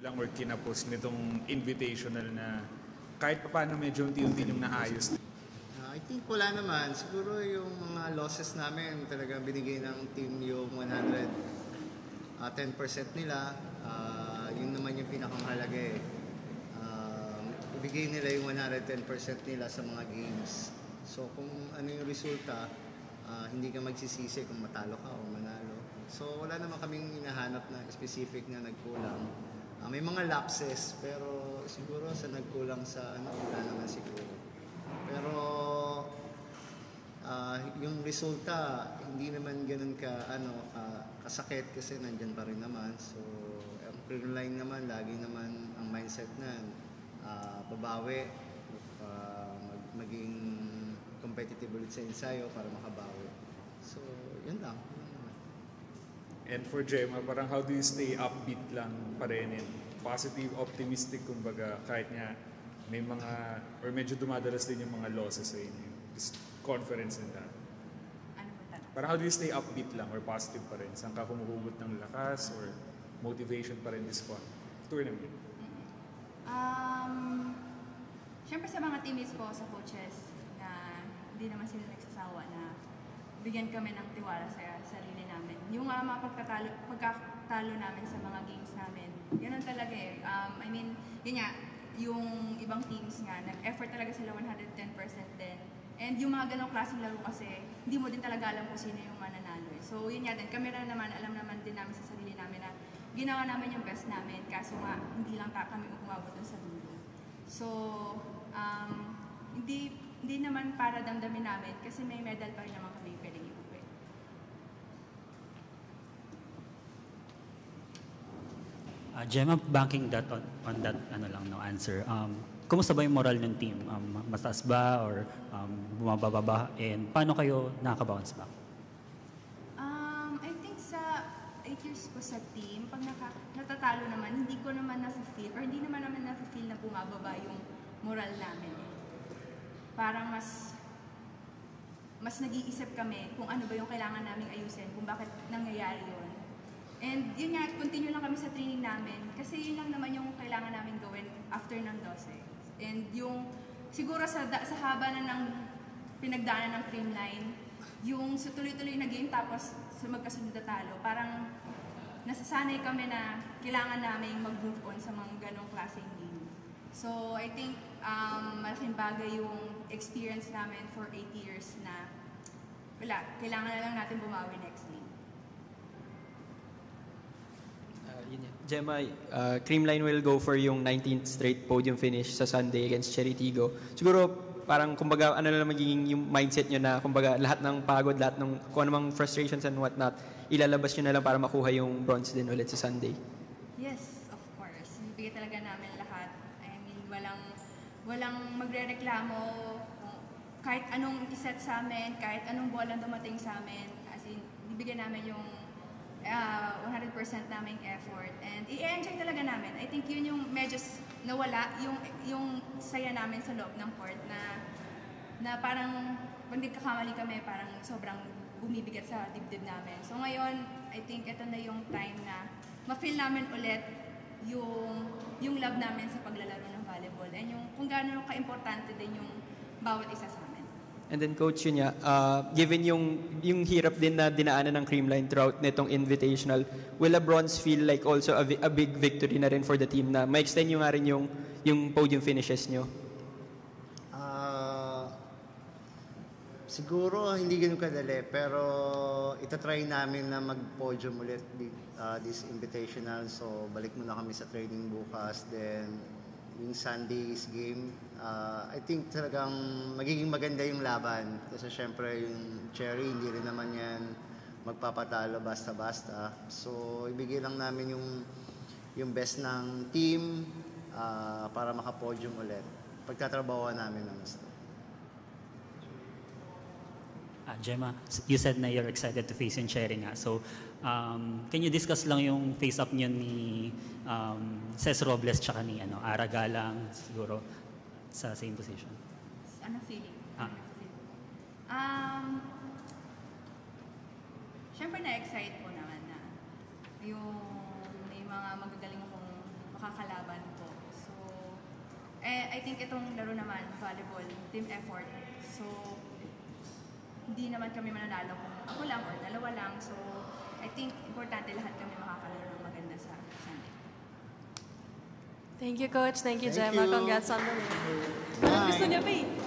lang or kinapos nitong invitational na kahit paano medyo unti-unti yung naayos? I think wala naman. Siguro yung mga losses namin talaga binigay ng team yung 10% nila. Yun naman yung pinakamahalaga eh. Ibigay nila yung 110% nila sa mga games. So kung ano yung resulta, hindi ka magsisisi kung matalo ka o manalo. So wala naman kaming hinahanap na specific na nagkulang. May mga lapses pero siguro sa nagkulang sa wala naman siguro. Pero yung resulta hindi naman ganoon kasakit kasi nandiyan pa rin naman. So ang clear line naman lagi naman ang mindset na babawi, maging competitive ulit sa ensayo para makabawi. So yun lang. And for Gemma, parang how do you stay upbeat lang pa rin and positive, optimistic kumbaga kahit nga may mga, or medyo dumadalas din yung mga losses sa inyo, just conference and that. Ano ba tanong? Parang how do you stay upbeat lang or positive pa rin? Saan ka humuhugot ng lakas or motivation pa rin this tournament? Siyempre sa mga teammates ko, sa coaches, na hindi naman sila nagsasawa na bigyan kami ng tiwala sa sarili namin. Yung mga pagkatalo namin sa mga games namin, ganun talaga eh. I mean, yun nga, yung ibang teams nga, nag-effort talaga sila 110% din. And yung mga ganong klaseng laro kasi, hindi mo din talaga alam kung sino yung mananalo eh. So yun nga din, kami na naman, alam naman din namin sa sarili namin na ginawa namin yung best namin, kaso nga, hindi lang kami umabot dun sa dulo. So, hindi naman para damdamin namin kasi may medal pa rin naman kami pwedeng iuwi. Gemma, banking that on that answer. Kumusta ba yung moral ng team? Mataas ba or bumababa ba? And paano kayo nakaka-bounce back? I think sa 8 years ko sa team, pag natatalo naman, hindi ko naman na-feel or hindi naman namin na-feel na bumababa yung moral namin eh. Parang mas nag-iisip kami kung ano ba yung kailangan naming ayusin, kung bakit nangyayari yun. And yun nga, continue lang kami sa training namin kasi yun lang naman yung kailangan namin gawin after ng 12. And yung, siguro sa haba na ng pinagdaanan ng Creamline, yung tuloy-tuloy na game tapos magkasunod na talo, parang nasasanay kami na kailangan namin mag-move on sa mga ganong klaseng game. So, I think malaking bagay yung experience namin for 8 years na kailangan na lang natin bumawi next game. Gemma, Creamline will go for yung 19th straight podium finish sa Sunday against Cheritigo. Siguro, parang kumbaga, ano na magiging yung mindset nyo na kumbaga lahat ng pagod, lahat ng kung anumang frustrations and whatnot, ilalabas nyo na lang para makuha yung bronze din ulit sa Sunday. Yes, of course. Ibigay talaga namin lahat. Walang magrereklamo kahit anong iset sa amin, kahit anong bola dumating sa amin. As in, ibigay namin yung 100% naming effort. And i-enjoy talaga namin. I think yun yung medyo nawala, yung saya namin sa loob ng court na parang kung di kakamali kami, parang sobrang bumibigat sa dibdib namin. So ngayon, I think ito na yung time na ma-feel namin ulit yung love namin sa paglalaro ng volleyball and yung kung gaano ka-importante din yung bawat isa sa amin. And then coach yun given yung hirap din na dinaanan ng Creamline throughout nitong invitational, will a bronze feel like also a big victory na rin for the team na ma-extend nyo nga rin yung podium finishes nyo? Siguro hindi ganun kadali pero itatry namin na mag-podium ulit this invitational. So balik muna kami sa training bukas, then yung Sunday's game, I think talagang magiging maganda yung laban kasi syempre yung Cherry hindi rin naman yan magpapatalo basta-basta. So ibigay lang namin yung best ng team para maka-podium ulit. Pagtatrabahoan namin ng gusto. Gemma, you said na you're excited to face in Cherry nga. So, can you discuss lang yung face-up niyo ni Ces Robles tsaka ni Ara Galang siguro sa same position? Ano feeling? Siyempre na-excite po naman na yung may mga magagaling akong I think itong laro naman, volleyball, team effort. So, hindi naman kami mananalo kung ako lang or dalawa lang. So, I think importante lahat kami makakalaro ng maganda sa Sunday. Thank you, Coach. Thank you, Thank Gemma. you. Congrats on the win. Parang gusto niya pa eh.